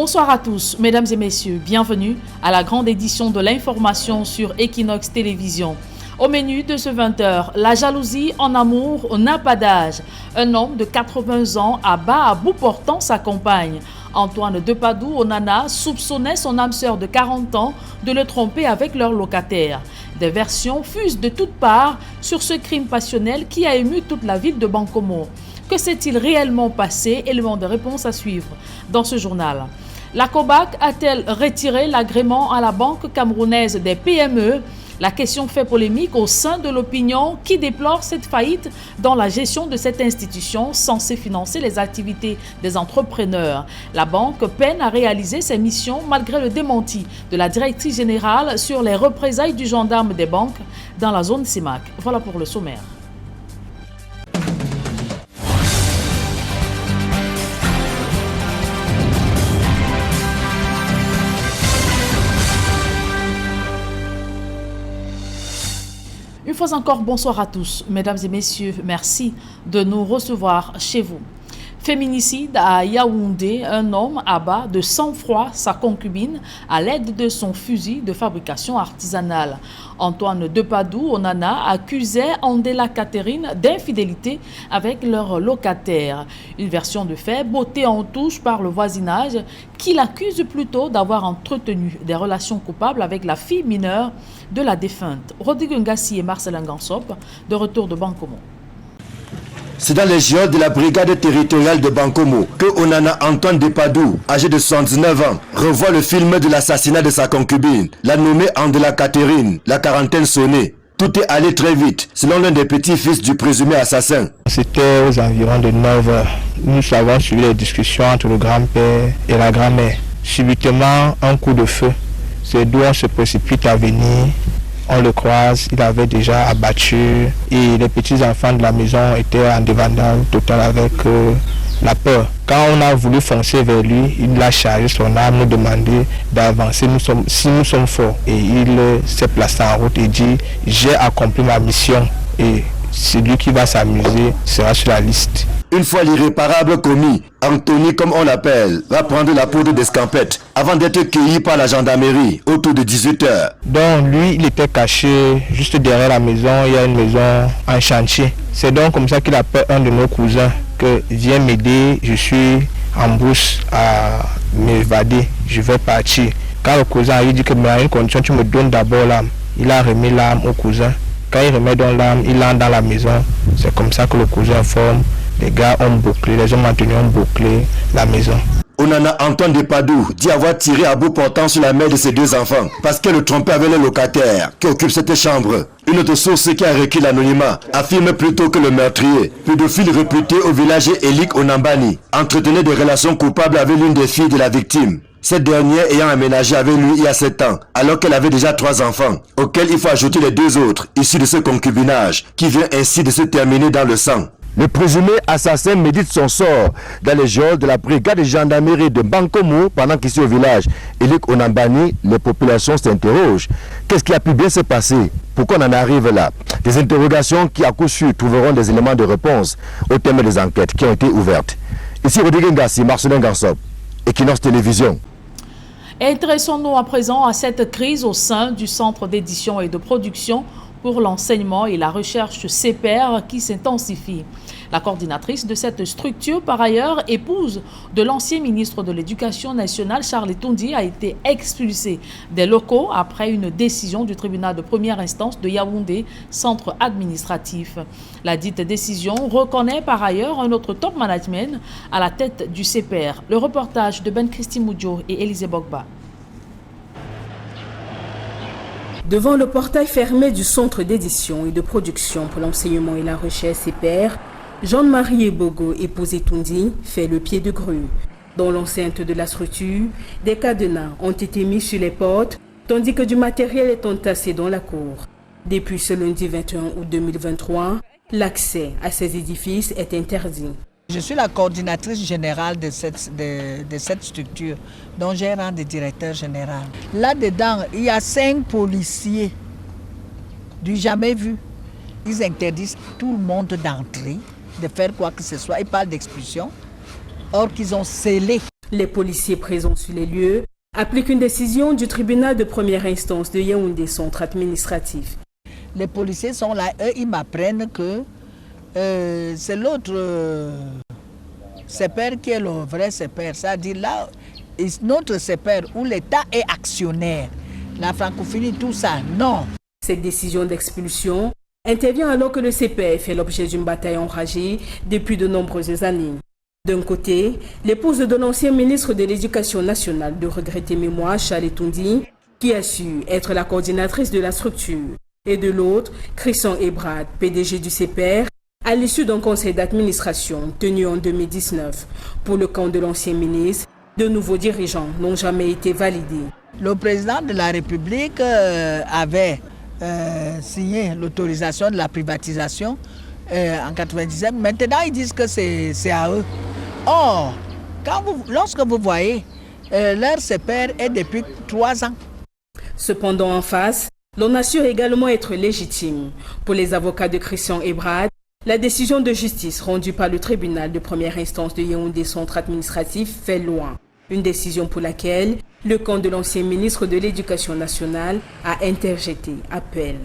Bonsoir à tous, mesdames et messieurs, bienvenue à la grande édition de l'information sur Equinox Télévision. Au menu de ce 20h, la jalousie en amour n'a pas d'âge. Un homme de 80 ans abat à bout portant sa compagne. Antoine Depadoue Onana soupçonnait son âme sœur de 40 ans de le tromper avec leur locataire. Des versions fusent de toutes parts sur ce crime passionnel qui a ému toute la ville de Bankomo. Que s'est-il réellement passé? Élément de réponse à suivre dans ce journal. La COBAC a-t-elle retiré l'agrément à la Banque camerounaise des PME? La question fait polémique au sein de l'opinion qui déplore cette faillite dans la gestion de cette institution censée financer les activités des entrepreneurs. La banque peine à réaliser ses missions malgré le démenti de la directrice générale sur les représailles du gendarme des banques dans la zone CIMAC. Voilà pour le sommaire. Une fois encore, bonsoir à tous. Mesdames et messieurs, merci de nous recevoir chez vous. Féminicide à Yaoundé, un homme abat de sang-froid sa concubine à l'aide de son fusil de fabrication artisanale. Antoine Depadoue Onana accusait Andela Catherine d'infidélité avec leur locataire. Une version de fait bottée en touche par le voisinage qui l'accuse plutôt d'avoir entretenu des relations coupables avec la fille mineure de la défunte. Rodrigue Ngassi et Marcelin Gansop, de retour de Bankomo. C'est dans les géants de la brigade territoriale de Bankomo que Onana Antoine Depadoue, âgé de 79 ans, revoit le film de l'assassinat de sa concubine, la nommée Andela Catherine, la quarantaine sonnée. Tout est allé très vite, selon l'un des petits-fils du présumé assassin. C'était aux environs de 9 heures. Nous avons suivi les discussions entre le grand-père et la grand-mère. Subitement, un coup de feu. Ces deux se précipitent à venir. On le croise, il avait déjà abattu et les petits-enfants de la maison étaient en débandade totale avec la peur. Quand on a voulu foncer vers lui, il a chargé son arme, nous demandait d'avancer si nous sommes forts. Et il s'est placé en route et dit « J'ai accompli ma mission et celui qui va s'amuser sera sur la liste ». Une fois l'irréparable commis, Anthony, comme on l'appelle, va prendre la poudre d'escampette avant d'être cueilli par la gendarmerie autour de 18 h. Donc lui, il était caché juste derrière la maison, il y a une maison en chantier. C'est donc comme ça qu'il appelle un de nos cousins que viens m'aider, je suis en brousse à m'évader, je vais partir. Quand le cousin lui dit que mais à une condition, tu me donnes d'abord l'arme. Il a remis l'arme au cousin. Quand il remet donc l'arme, il entre dans la maison. C'est comme ça que le cousin informe. Les gars ont bouclé, les hommes maintenus ont bouclé la maison. Onana Antoine Depadoue dit avoir tiré à bout portant sur la mère de ses deux enfants parce qu'elle le trompait avec le locataire qui occupe cette chambre. Une autre source qui a requis l'anonymat affirme plutôt que le meurtrier, pédophile réputé au village Elik Onambani, entretenait des relations coupables avec l'une des filles de la victime. Cette dernière ayant aménagé avec lui il y a 7 ans, alors qu'elle avait déjà 3 enfants, auxquels il faut ajouter les 2 autres, issus de ce concubinage, qui vient ainsi de se terminer dans le sang. Le présumé assassin médite son sort dans les geôles de la brigade de gendarmerie de Bankomo pendant qu'ici au village Elik Onambani, les populations s'interrogent. Qu'est-ce qui a pu bien se passer? Pourquoi on en arrive là? Des interrogations qui à coup sûr trouveront des éléments de réponse au terme des enquêtes qui ont été ouvertes. Ici Rodrigue Ngassi, Marcelin Gansop, Equinox Télévision. Intéressons-nous à présent à cette crise au sein du Centre d'édition et de production pour l'enseignement et la recherche CEPER qui s'intensifie. La coordinatrice de cette structure, par ailleurs, épouse de l'ancien ministre de l'Éducation nationale, Charles Toundi, a été expulsée des locaux après une décision du tribunal de première instance de Yaoundé, centre administratif. La dite décision reconnaît par ailleurs un autre top management à la tête du CEPER. Le reportage de Ben Christy Moudjo et Élisée Bogba. Devant le portail fermé du Centre d'édition et de production pour l'enseignement et la recherche CEPER, Jean-Marie Ebogo, épousé Toundi, fait le pied de grue. Dans l'enceinte de la structure, des cadenas ont été mis sur les portes, tandis que du matériel est entassé dans la cour. Depuis ce lundi 21 août 2023, l'accès à ces édifices est interdit. Je suis la coordinatrice générale de cette structure, dont j'ai rang de directeur général. Là-dedans, il y a 5 policiers du jamais vu. Ils interdisent tout le monde d'entrer, de faire quoi que ce soit. Ils parlent d'expulsion, or qu'ils ont scellé Les policiers présents sur les lieux appliquent une décision du tribunal de première instance de Yaoundé Centre administratif. Les policiers sont là, eux, ils m'apprennent que c'est l'autre CEPER qui est le vrai CEPER. C'est-à-dire là, notre CEPER où l'État est actionnaire, la francophonie, tout ça, non. Cette décision d'expulsion intervient alors que le CEPER fait l'objet d'une bataille enragée depuis de nombreuses années. D'un côté, l'épouse de l'ancien ministre de l'Éducation nationale de regrettée mémoire, Charles Toundi, qui a su être la coordinatrice de la structure. Et de l'autre, Christian Ebrard, PDG du CEPER, à l'issue d'un conseil d'administration tenu en 2019. Pour le camp de l'ancien ministre, de nouveaux dirigeants n'ont jamais été validés. Le président de la République avait signé l'autorisation de la privatisation en 1997. Maintenant, ils disent que c'est à eux. Or, lorsque vous voyez, leur CEPER est depuis 3 ans. Cependant, en face, l'on assure également être légitime. Pour les avocats de Christian Ebrard, la décision de justice rendue par le tribunal de première instance de Yaoundé Centre administratif fait loi. Une décision pour laquelle le camp de l'ancien ministre de l'Éducation nationale a interjeté appel.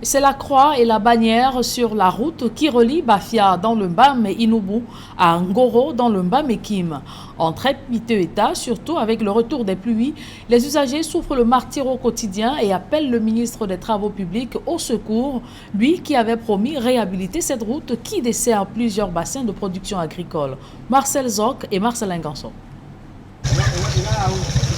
C'est la croix et la bannière sur la route qui relie Bafia dans le Mbam et Inubu à Ngoro dans le Mbam et Kim. En très piteux état, surtout avec le retour des pluies, les usagers souffrent le martyre au quotidien et appellent le ministre des Travaux publics au secours, lui qui avait promis réhabiliter cette route qui dessert plusieurs bassins de production agricole. Marcel Zoc et Marcelin Ganson.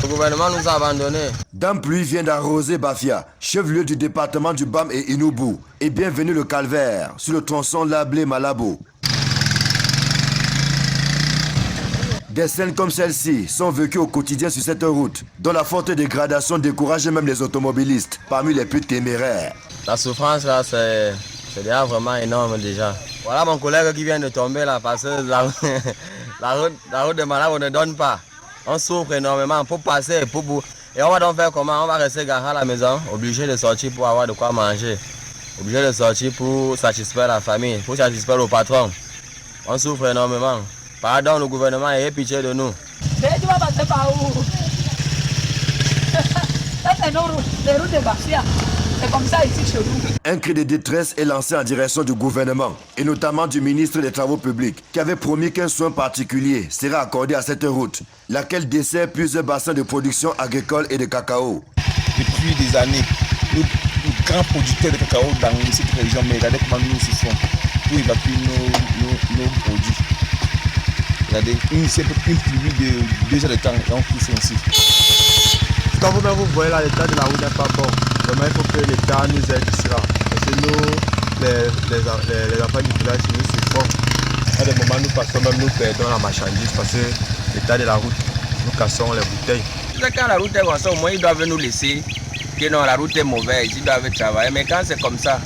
Le gouvernement nous a abandonnés. Dame Pluie vient d'arroser Bafia, chef-lieu du département du Bam et Inubu. Et bienvenue le calvaire sur le tronçon Lablé-Malabo. Des scènes comme celle-ci sont vécues au quotidien sur cette route, dont la forte dégradation décourage même les automobilistes, parmi les plus téméraires. La souffrance là, c'est déjà vraiment énorme déjà. Voilà mon collègue qui vient de tomber là, parce que la route de Malabo on ne donne pas. On souffre énormément pour passer, et on va donc faire comment? On va rester garé à la maison, obligé de sortir pour avoir de quoi manger. Obligé de sortir pour satisfaire la famille, pour satisfaire le patron. On souffre énormément. Pardon, le gouvernement ait pitié de nous. Mais tu vas passer par où? Ça c'est les routes de Bafia. C'est comme ça ici chez nous. Un cri de détresse est lancé en direction du gouvernement, et notamment du ministre des Travaux publics, qui avait promis qu'un soin particulier serait accordé à cette route, laquelle dessert plusieurs bassins de production agricole et de cacao. Depuis des années, nous grands producteurs de cacao dans cette région, mais regardez comment nous se sommes pour évacuer nos produits. Regardez, une pluie de 2 heures de temps et on pousse ainsi. Quand vous voyez là, l'état de la route n'est pas bon. Vraiment, il faut que l'État nous aide ici là. Parce que nous, les enfants du village, nous souffrons. À des moments, nous passons même, nous perdons la marchandise parce que l'état de la route, nous cassons les bouteilles. Quand la route est comme ça, au moins ils doivent nous laisser. Que non, la route est mauvaise, ils doivent travailler. Mais quand c'est comme ça,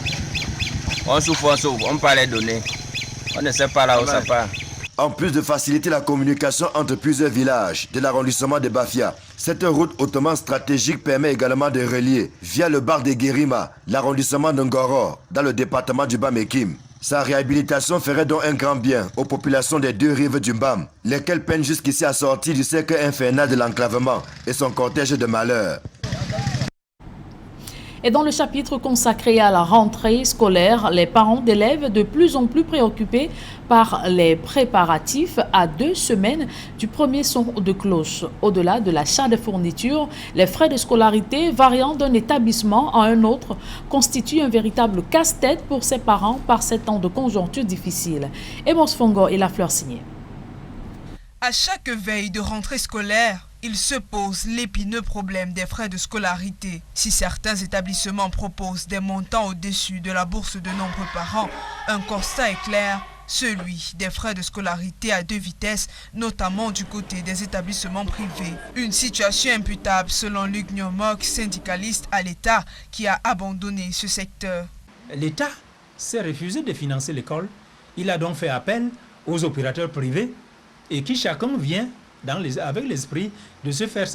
on souffre, on peut les donner. On ne sait pas là où ça part. En plus de faciliter la communication entre plusieurs villages de l'arrondissement de Bafia, cette route hautement stratégique permet également de relier, via le bar de Guérima, l'arrondissement de Ngoro, dans le département du Bam et Kim. Sa réhabilitation ferait donc un grand bien aux populations des 2 rives du Mbam, lesquelles peinent jusqu'ici à sortir du cercle infernal de l'enclavement et son cortège de malheurs. Et dans le chapitre consacré à la rentrée scolaire, les parents d'élèves de plus en plus préoccupés par les préparatifs à 2 semaines du premier son de cloche. Au-delà de l'achat de fournitures, les frais de scolarité variant d'un établissement à un autre constituent un véritable casse-tête pour ces parents par ces temps de conjoncture difficile. Emos Fongo et la fleur signée. À chaque veille de rentrée scolaire, il se pose l'épineux problème des frais de scolarité. Si certains établissements proposent des montants au-dessus de la bourse de nombreux parents, un constat est clair, celui des frais de scolarité à 2 vitesses, notamment du côté des établissements privés. Une situation imputable selon Luc Nyomok, syndicaliste à l'État, qui a abandonné ce secteur. L'État s'est refusé de financer l'école. Il a donc fait appel aux opérateurs privés et qui chacun vient avec l'esprit de se faire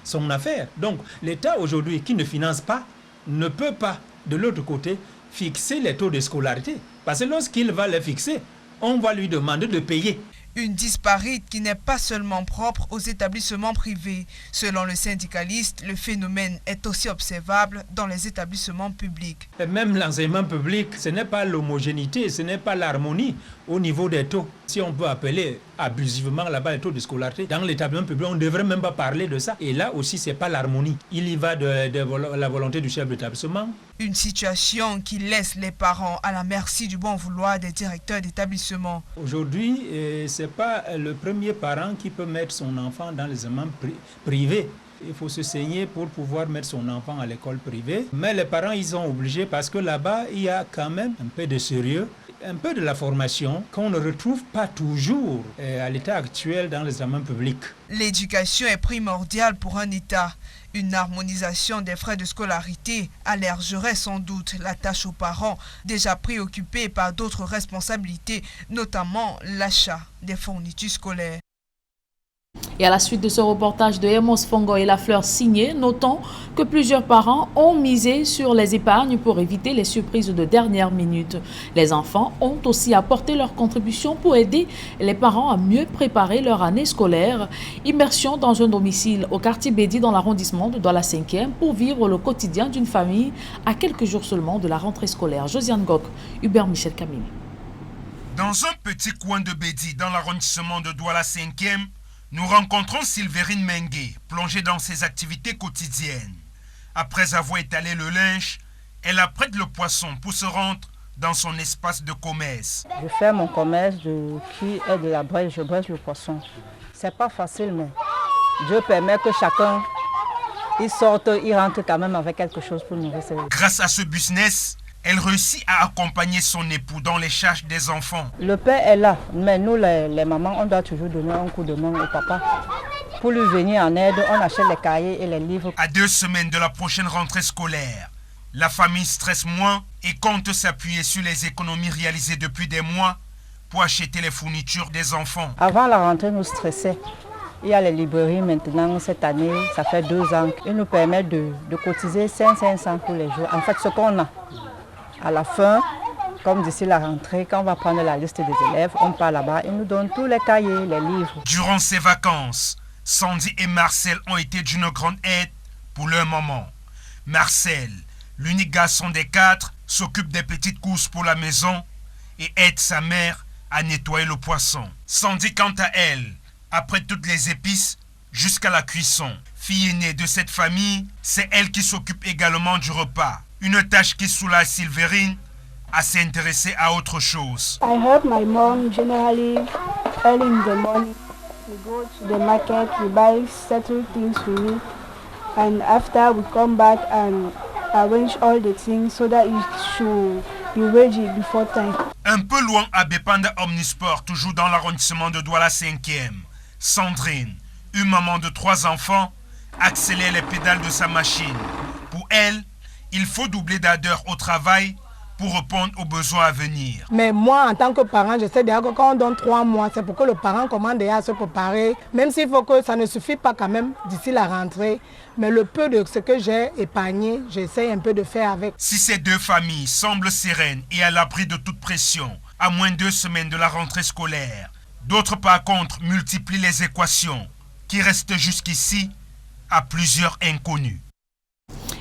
son affaire. Donc l'État aujourd'hui qui ne finance pas ne peut pas de l'autre côté fixer les taux de scolarité. Parce que lorsqu'il va les fixer, on va lui demander de payer. Une disparité qui n'est pas seulement propre aux établissements privés. Selon le syndicaliste, le phénomène est aussi observable dans les établissements publics. Et même l'enseignement public, ce n'est pas l'homogénéité, ce n'est pas l'harmonie au niveau des taux. Si on peut appeler abusivement là-bas les taux de scolarité, dans l'établissement public, on ne devrait même pas parler de ça. Et là aussi, ce n'est pas l'harmonie. Il y va de la volonté du chef d'établissement. Une situation qui laisse les parents à la merci du bon vouloir des directeurs d'établissement. Aujourd'hui, ce n'est pas le premier parent qui peut mettre son enfant dans les enseignements privés. Il faut se saigner pour pouvoir mettre son enfant à l'école privée. Mais les parents, ils sont obligés parce que là-bas, il y a quand même un peu de sérieux, un peu de la formation qu'on ne retrouve pas toujours à l'état actuel dans les examens publics. L'éducation est primordiale pour un État. Une harmonisation des frais de scolarité allègerait sans doute la tâche aux parents, déjà préoccupés par d'autres responsabilités, notamment l'achat des fournitures scolaires. Et à la suite de ce reportage de Emos Fongo et la fleur signée, notons que plusieurs parents ont misé sur les épargnes pour éviter les surprises de dernière minute. Les enfants ont aussi apporté leur contribution pour aider les parents à mieux préparer leur année scolaire. Immersion dans un domicile au quartier Bédi dans l'arrondissement de Douala 5e pour vivre le quotidien d'une famille à quelques jours seulement de la rentrée scolaire. Josiane Gok, Hubert Michel Camille. Dans un petit coin de Bédi dans l'arrondissement de Douala 5e, nous rencontrons Sylvérine Mengue, plongée dans ses activités quotidiennes. Après avoir étalé le linge, elle apprête le poisson pour se rendre dans son espace de commerce. Je fais mon commerce qui est de la brèche, je brèche le poisson. C'est pas facile, mais Dieu permet que chacun il sorte, il rentre quand même avec quelque chose pour nourrir ses... Grâce à ce business, elle réussit à accompagner son époux dans les charges des enfants. Le père est là, mais nous les mamans, on doit toujours donner un coup de main au papa. Pour lui venir en aide, on achète les cahiers et les livres. À 2 semaines de la prochaine rentrée scolaire, la famille stresse moins et compte s'appuyer sur les économies réalisées depuis des mois pour acheter les fournitures des enfants. Avant la rentrée, nous stressait. Il y a les librairies maintenant, cette année, ça fait 2 ans. Ils nous permettent de cotiser 500 tous les jours. En fait, ce qu'on a. À la fin, comme d'ici la rentrée, quand on va prendre la liste des élèves, on part là-bas, ils nous donnent tous les cahiers, les livres. Durant ces vacances, Sandy et Marcel ont été d'une grande aide pour leur maman. Marcel, l'unique garçon des 4, s'occupe des petites courses pour la maison et aide sa mère à nettoyer le poisson. Sandy, quant à elle, après toutes les épices jusqu'à la cuisson. Fille aînée de cette famille, c'est elle qui s'occupe également du repas. Une tâche qui soulage Sylvérine à s'intéresser à autre chose. I help my mom generally early in the morning. We go to the market, we buy certain things to eat, and after we come back and arrange all the things so that it should be ready before time. Un peu loin à Bépanda Omnisport, toujours dans l'arrondissement de Douala 5e, Sandrine, une maman de 3 enfants, accélère les pédales de sa machine. Pour elle, il faut doubler d'ardeur au travail pour répondre aux besoins à venir. Mais moi, en tant que parent, je sais déjà que quand on donne 3 mois, c'est pour que le parent commence déjà à se préparer. Même s'il faut que ça ne suffit pas quand même d'ici la rentrée. Mais le peu de ce que j'ai épargné, j'essaie un peu de faire avec. Si ces 2 familles semblent sereines et à l'abri de toute pression, à moins de 2 semaines de la rentrée scolaire, d'autres par contre multiplient les équations qui restent jusqu'ici à plusieurs inconnus.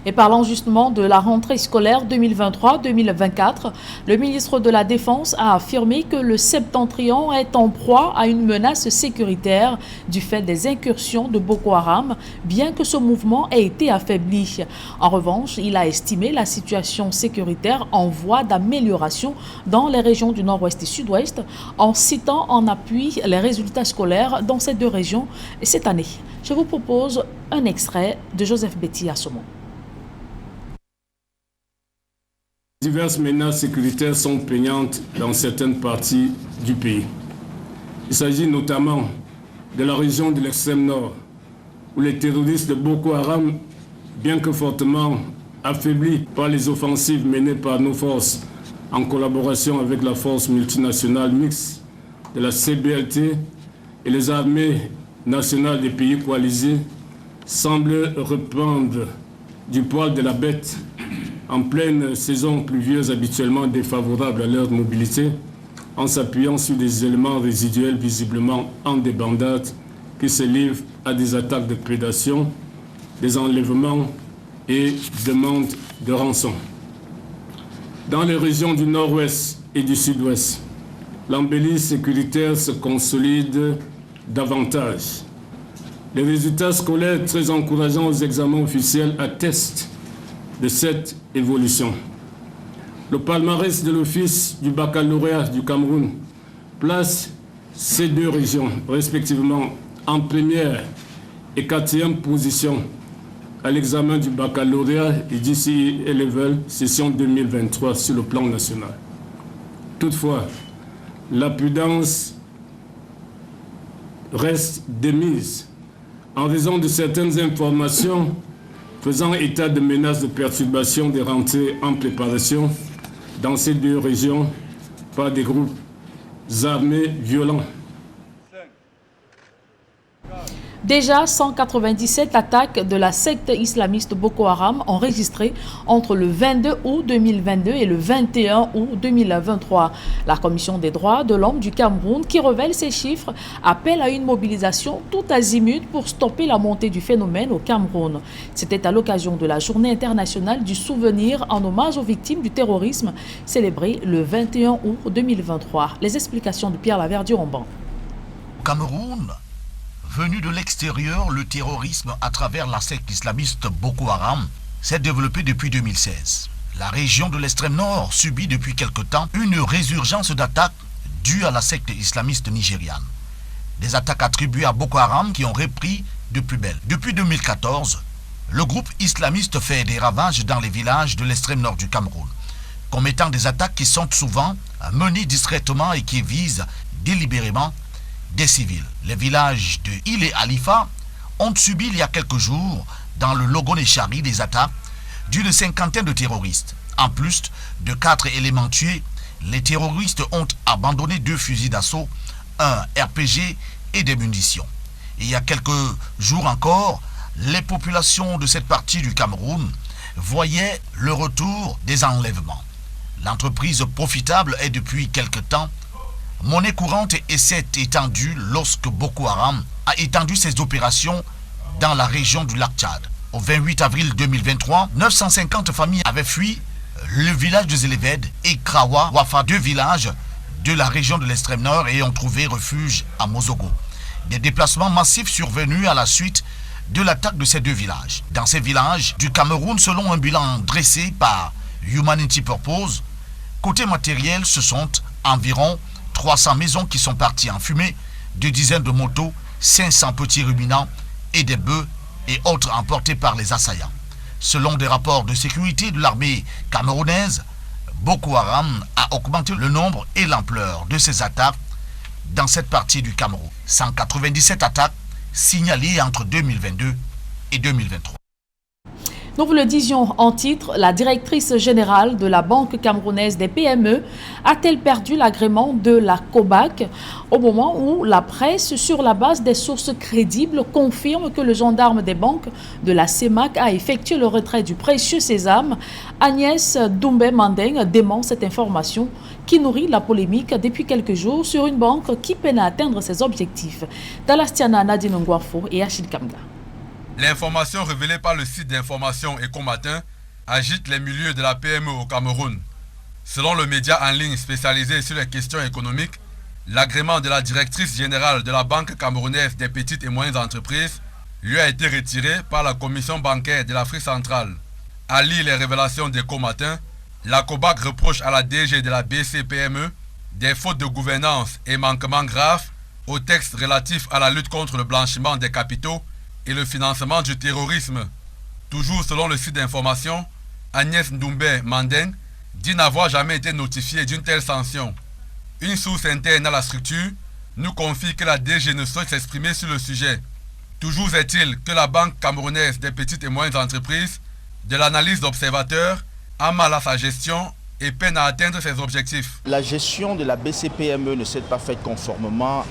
Et parlant justement de la rentrée scolaire 2023-2024, le ministre de la Défense a affirmé que le septentrion est en proie à une menace sécuritaire du fait des incursions de Boko Haram, bien que ce mouvement ait été affaibli. En revanche, il a estimé la situation sécuritaire en voie d'amélioration dans les régions du nord-ouest et sud-ouest, en citant en appui les résultats scolaires dans ces 2 régions cette année. Je vous propose un extrait de Joseph Betty Assomo. Diverses menaces sécuritaires sont prégnantes dans certaines parties du pays. Il s'agit notamment de la région de l'extrême nord, où les terroristes de Boko Haram, bien que fortement affaiblis par les offensives menées par nos forces en collaboration avec la force multinationale mixte de la CBLT et les armées nationales des pays coalisés, semblent reprendre du poil de la bête en pleine saison pluvieuse habituellement défavorable à leur mobilité en s'appuyant sur des éléments résiduels visiblement en débandade qui se livrent à des attaques de prédation, des enlèvements et demandes de rançon. Dans les régions du nord-ouest et du sud-ouest, l'embellie sécuritaire se consolide davantage. Les résultats scolaires très encourageants aux examens officiels attestent de cette évolution. Le palmarès de l'Office du baccalauréat du Cameroun place ces deux régions, respectivement, en première et quatrième position à l'examen du baccalauréat et GCE A-Level session 2023 sur le plan national. Toutefois, la prudence reste démise en raison de certaines informations faisant état de menaces de perturbation des rentrées en préparation dans ces deux régions par des groupes armés violents. Déjà, 197 attaques de la secte islamiste Boko Haram enregistrées entre le 22 août 2022 et le 21 août 2023. La Commission des droits de l'homme du Cameroun, qui révèle ces chiffres, appelle à une mobilisation tout azimut pour stopper la montée du phénomène au Cameroun. C'était à l'occasion de la Journée internationale du souvenir en hommage aux victimes du terrorisme, célébrée le 21 août 2023. Les explications de Pierre Laverdu-Romban. Cameroun. Venu de l'extérieur, le terrorisme à travers la secte islamiste Boko Haram s'est développé depuis 2016. La région de l'extrême nord subit depuis quelque temps une résurgence d'attaques dues à la secte islamiste nigériane. Des attaques attribuées à Boko Haram qui ont repris de plus belle. Depuis 2014, le groupe islamiste fait des ravages dans les villages de l'extrême nord du Cameroun, commettant des attaques qui sont souvent menées discrètement et qui visent délibérément des civils. Les villages de Ile et Alifa ont subi il y a quelques jours dans le Logoné-Chari des attaques d'une cinquantaine de terroristes. En plus de 4 éléments tués, les terroristes ont abandonné 2 fusils d'assaut, un RPG et des munitions. Il y a quelques jours encore, les populations de cette partie du Cameroun voyaient le retour des enlèvements. L'entreprise profitable est depuis quelque temps monnaie courante et s'est étendue lorsque Boko Haram a étendu ses opérations dans la région du lac Tchad. Au 28 avril 2023, 950 familles avaient fui le village de Zéleved et Krawa, Wafa, 2 villages de la région de l'extrême nord, et ont trouvé refuge à Mozogo. Des déplacements massifs survenus à la suite de l'attaque de ces 2 villages. Dans ces villages du Cameroun, selon un bilan dressé par Humanity Purpose, côté matériel, ce sont environ 300 maisons qui sont parties en fumée, 2 dizaines de motos, 500 petits ruminants et des bœufs et autres emportés par les assaillants. Selon des rapports de sécurité de l'armée camerounaise, Boko Haram a augmenté le nombre et l'ampleur de ces attaques dans cette partie du Cameroun. 197 attaques signalées entre 2022 et 2023. Nous vous le disions en titre, la directrice générale de la Banque camerounaise des PME a-t-elle perdu l'agrément de la COBAC au moment où la presse, sur la base des sources crédibles, confirme que le gendarme des banques de la CEMAC a effectué le retrait du précieux sésame? Agnès Doumbé-Mandeng dément cette information qui nourrit la polémique depuis quelques jours sur une banque qui peine à atteindre ses objectifs. Dalastiana Nadine Ngwafo et Achille Kamga. L'information révélée par le site d'information Ecomatin agite les milieux de la PME au Cameroun. Selon le média en ligne spécialisé sur les questions économiques, l'agrément de la directrice générale de la Banque camerounaise des petites et moyennes entreprises lui a été retiré par la Commission bancaire de l'Afrique centrale. À lire les révélations d'Ecomatin, la COBAC reproche à la DG de la BCPME des fautes de gouvernance et manquements graves aux textes relatifs à la lutte contre le blanchiment des capitaux et le financement du terrorisme. Toujours selon le site d'information, Agnès Doumbé-Mandeng dit n'avoir jamais été notifiée d'une telle sanction. Une source interne à la structure nous confie que la DG ne souhaite s'exprimer sur le sujet. Toujours est-il que la Banque camerounaise des petites et moyennes entreprises, de l'analyse d'observateurs, a mal à sa gestion et peine à atteindre ses objectifs. La gestion de la BCPME ne s'est pas faite conformément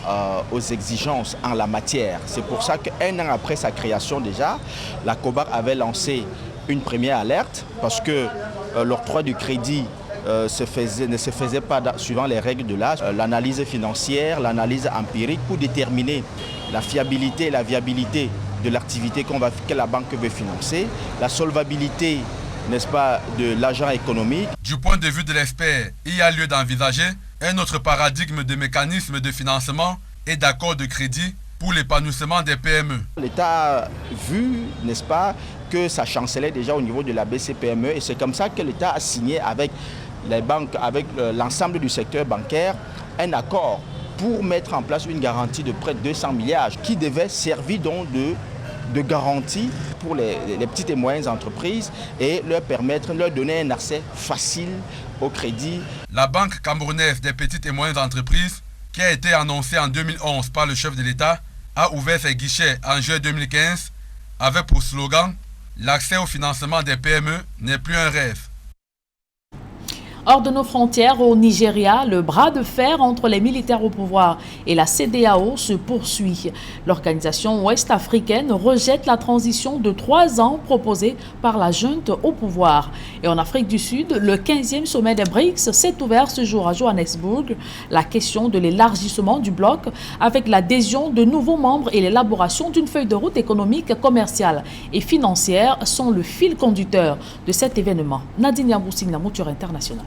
aux exigences en la matière. C'est pour ça qu'un an après sa création déjà, la COBAC avait lancé une première alerte parce que l'octroi du crédit ne se faisait pas suivant les règles de l'art. L'analyse financière, l'analyse empirique pour déterminer la fiabilité et la viabilité de l'activité que la banque veut financer, la solvabilité, n'est-ce pas, de l'agent économique. Du point de vue de l'expert, il y a lieu d'envisager un autre paradigme de mécanisme de financement et d'accord de crédit pour l'épanouissement des PME. L'État a vu, n'est-ce pas, que ça chancelait déjà au niveau de la BCPME et c'est comme ça que l'État a signé avec les banques, avec l'ensemble du secteur bancaire, un accord pour mettre en place une garantie de près de 200 milliards qui devait servir donc de garantie pour les petites et moyennes entreprises et leur donner un accès facile au crédit. La Banque camerounaise des petites et moyennes entreprises, qui a été annoncée en 2011 par le chef de l'État, a ouvert ses guichets en juillet 2015 avec pour slogan « L'accès au financement des PME n'est plus un rêve ». Hors de nos frontières, au Nigeria, le bras de fer entre les militaires au pouvoir et la CEDEAO se poursuit. L'organisation ouest-africaine rejette la transition de 3 ans proposée par la junte au pouvoir. Et en Afrique du Sud, le 15e sommet des BRICS s'est ouvert ce jour à Johannesburg. La question de l'élargissement du bloc avec l'adhésion de nouveaux membres et l'élaboration d'une feuille de route économique, commerciale et financière sont le fil conducteur de cet événement. Nadine Yamboussing, la mouture internationale.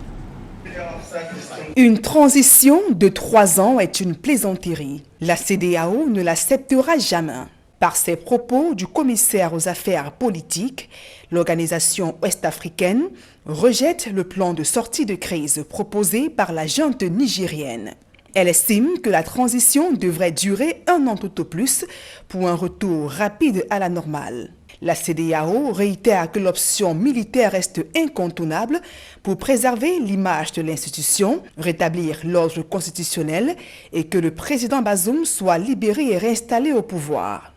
Une transition de 3 ans est une plaisanterie. La CEDEAO ne l'acceptera jamais. Par ses propos du commissaire aux affaires politiques, l'organisation ouest-africaine rejette le plan de sortie de crise proposé par la junte nigérienne. Elle estime que la transition devrait durer 1 an tout au plus pour un retour rapide à la normale. La CEDEAO réitère que l'option militaire reste incontournable pour préserver l'image de l'institution, rétablir l'ordre constitutionnel et que le président Bazoum soit libéré et réinstallé au pouvoir.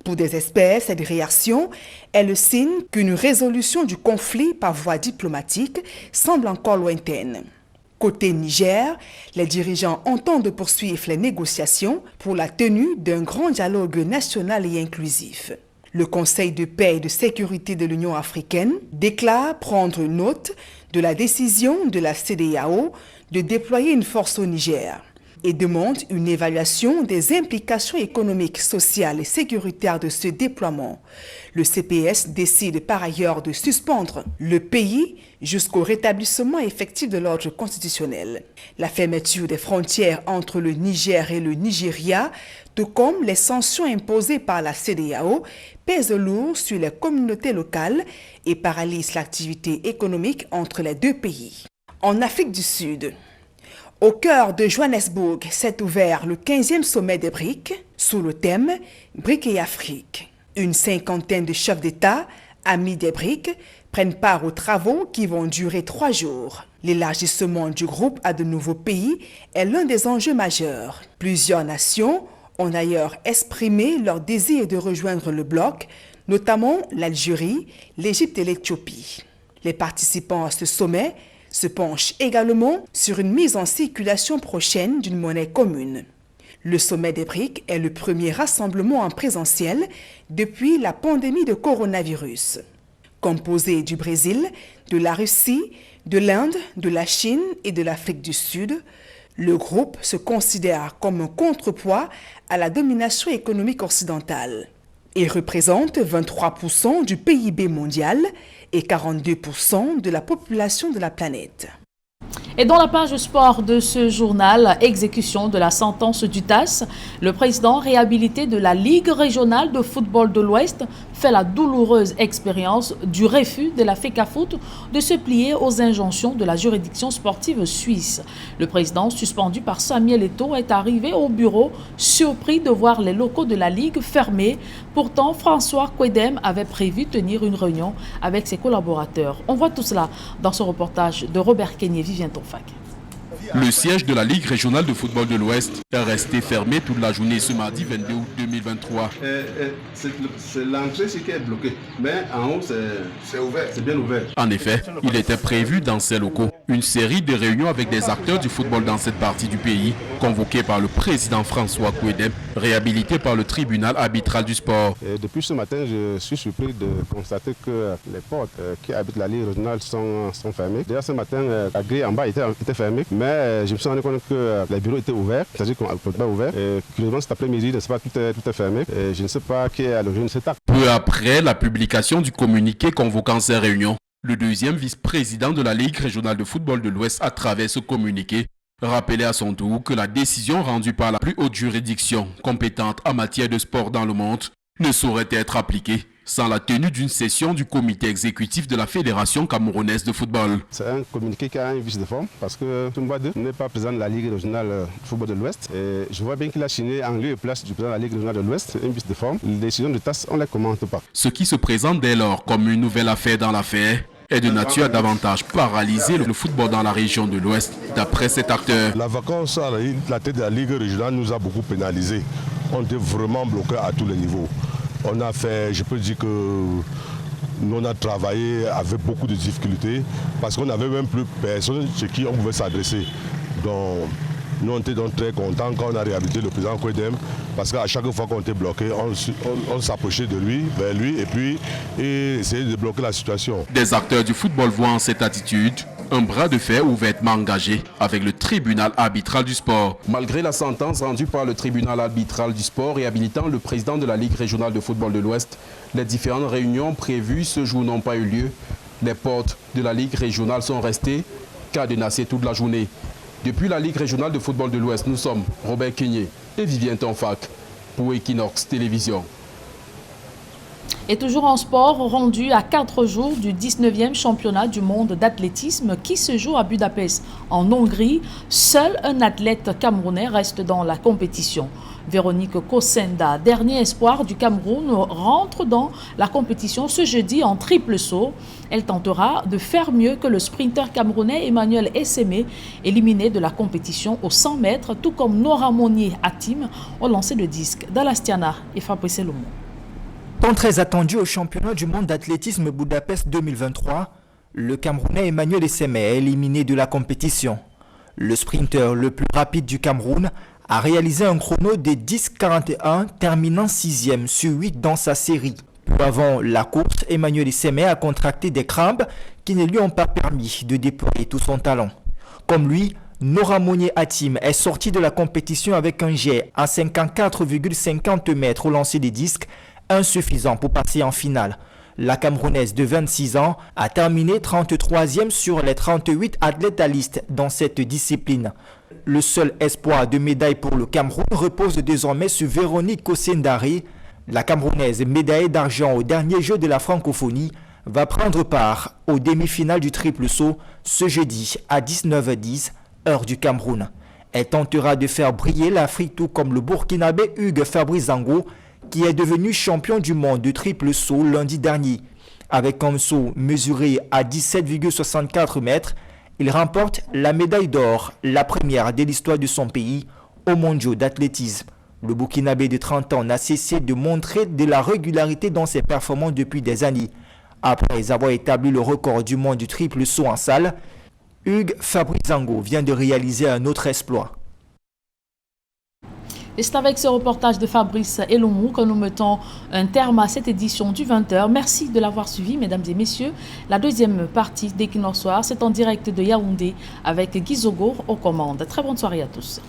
Pour des experts, cette réaction est le signe qu'une résolution du conflit par voie diplomatique semble encore lointaine. Côté Niger, les dirigeants entendent poursuivre les négociations pour la tenue d'un grand dialogue national et inclusif. Le Conseil de paix et de sécurité de l'Union africaine déclare prendre note de la décision de la CEDEAO de déployer une force au Niger et demande une évaluation des implications économiques, sociales et sécuritaires de ce déploiement. Le CPS décide par ailleurs de suspendre le pays jusqu'au rétablissement effectif de l'ordre constitutionnel. La fermeture des frontières entre le Niger et le Nigeria, tout comme les sanctions imposées par la CEDEAO, pèsent lourd sur les communautés locales et paralysent l'activité économique entre les deux pays. En Afrique du Sud, au cœur de Johannesburg s'est ouvert le 15e sommet des BRICS sous le thème « BRICS et Afrique ». Une 50aine de chefs d'État, amis des BRICS, prennent part aux travaux qui vont durer 3 jours. L'élargissement du groupe à de nouveaux pays est l'un des enjeux majeurs. Plusieurs nations ont d'ailleurs exprimé leur désir de rejoindre le bloc, notamment l'Algérie, l'Égypte et l'Éthiopie. Les participants à ce sommet se penchent également sur une mise en circulation prochaine d'une monnaie commune. Le sommet des BRICS est le premier rassemblement en présentiel depuis la pandémie de coronavirus. Composé du Brésil, de la Russie, de l'Inde, de la Chine et de l'Afrique du Sud, le groupe se considère comme un contrepoids à la domination économique occidentale. Il représente 23% du PIB mondial et 42% de la population de la planète. Et dans la page sport de ce journal, exécution de la sentence du TAS, le président réhabilité de la Ligue régionale de football de l'Ouest fait la douloureuse expérience du refus de la FECAFOOT de se plier aux injonctions de la juridiction sportive suisse. Le président, suspendu par Samuel Eto'o, est arrivé au bureau surpris de voir les locaux de la Ligue fermés. Pourtant, François Quedem avait prévu tenir une réunion avec ses collaborateurs. On voit tout cela dans ce reportage de Robert Kenyé, Vivien Tonfak. Le siège de la Ligue régionale de football de l'Ouest est resté fermé toute la journée ce mardi 22 août 2023. C'est l'entrée qui est bloquée, mais en haut c'est ouvert, c'est bien ouvert. En effet, il était prévu dans ces locaux une série de réunions avec des acteurs du football dans cette partie du pays, convoqués par le président François Kouedem, réhabilité par le tribunal arbitral du sport. Et depuis ce matin, je suis surpris de constater que les portes qui habitent la Ligue régionale sont fermées. D'ailleurs, ce matin, la grille en bas était fermée, mais je me suis rendu compte que les bureaux étaient ouverts, c'est-à-dire qu'on n'était pas ouvert. Et curieusement, cet après-midi, tout est fermé. Et je ne sais pas qui est à l'origine de cet acte. Peu après la publication du communiqué convoquant ces réunions, le deuxième vice-président de la Ligue régionale de football de l'Ouest, à travers ce communiqué, rappelait à son tour que la décision rendue par la plus haute juridiction compétente en matière de sport dans le monde ne saurait être appliquée sans la tenue d'une session du comité exécutif de la Fédération camerounaise de football. C'est un communiqué qui a un vice de forme parce que Toumba II n'est pas président de la Ligue régionale de football de l'Ouest. Et je vois bien qu'il a signé en lieu et place du président de la Ligue régionale de l'Ouest un vice de forme. Les décisions de TAS, on ne les commente pas. Ce qui se présente dès lors comme une nouvelle affaire dans l'affaire est de nature à davantage paralyser le football dans la région de l'Ouest, d'après cet acteur. La vacance à la tête de la Ligue régionale nous a beaucoup pénalisés. On était vraiment bloqués à tous les niveaux. On a fait, je peux dire que nous on a travaillé avec beaucoup de difficultés parce qu'on n'avait même plus personne chez qui on pouvait s'adresser. Donc nous on était donc très contents quand on a réhabilité le président Kouedem parce qu'à chaque fois qu'on était bloqué, on s'approchait de lui, vers lui et puis essayer de bloquer la situation. Des acteurs du football voient en cette attitude un bras de fer ouvertement engagé avec le tribunal arbitral du sport. Malgré la sentence rendue par le tribunal arbitral du sport réhabilitant le président de la Ligue régionale de football de l'Ouest, les différentes réunions prévues ce jour n'ont pas eu lieu. Les portes de la Ligue régionale sont restées cadenassées toute la journée. Depuis la Ligue régionale de football de l'Ouest, nous sommes Robert Kenyé et Vivien Tonfac pour Equinox Télévision. Et toujours en sport, rendu à 4 jours du 19e championnat du monde d'athlétisme qui se joue à Budapest, en Hongrie, seul un athlète camerounais reste dans la compétition. Véronique Kosenda, dernier espoir du Cameroun, rentre dans la compétition ce jeudi en triple saut. Elle tentera de faire mieux que le sprinter camerounais Emmanuel Essémé, éliminé de la compétition aux 100 mètres, tout comme Nora Monnier-Hatim au lancer de disque d'Alastiana et Fabrice Lomo. Tant très attendu au championnat du monde d'athlétisme Budapest 2023, le Camerounais Emmanuel Essémé est éliminé de la compétition. Le sprinter le plus rapide du Cameroun a réalisé un chrono de 10,41, terminant 6e sur 8 dans sa série. Peu avant la course, Emmanuel Essémé a contracté des crampes qui ne lui ont pas permis de déployer tout son talent. Comme lui, Nora Monnier-Hatim est sortie de la compétition avec un jet à 54,50 mètres au lancer des disques, insuffisant pour passer en finale. La Camerounaise de 26 ans a terminé 33e sur les 38 athlètes à liste dans cette discipline. Le seul espoir de médaille pour le Cameroun repose désormais sur Véronique Kosendari. La Camerounaise médaillée d'argent au dernier jeu de la francophonie va prendre part aux demi-finales du triple saut ce jeudi à 19h10, heure du Cameroun. Elle tentera de faire briller l'Afrique tout comme le Burkinabé Hugues Fabrice-Zango, qui est devenu champion du monde de triple saut lundi dernier. Avec un saut mesuré à 17,64 mètres, il remporte la médaille d'or, la première de l'histoire de son pays, aux mondiaux d'athlétisme. Le Burkinabé de 30 ans n'a cessé de montrer de la régularité dans ses performances depuis des années. Après avoir établi le record du monde du triple saut en salle, Hugues Fabrice-Zango vient de réaliser un autre exploit. Et c'est avec ce reportage de Fabrice Elomou que nous mettons un terme à cette édition du 20h. Merci de l'avoir suivi, mesdames et messieurs. La deuxième partie d'Equinox Soir, c'est en direct de Yaoundé avec Guy Zogo aux commandes. Très bonne soirée à tous.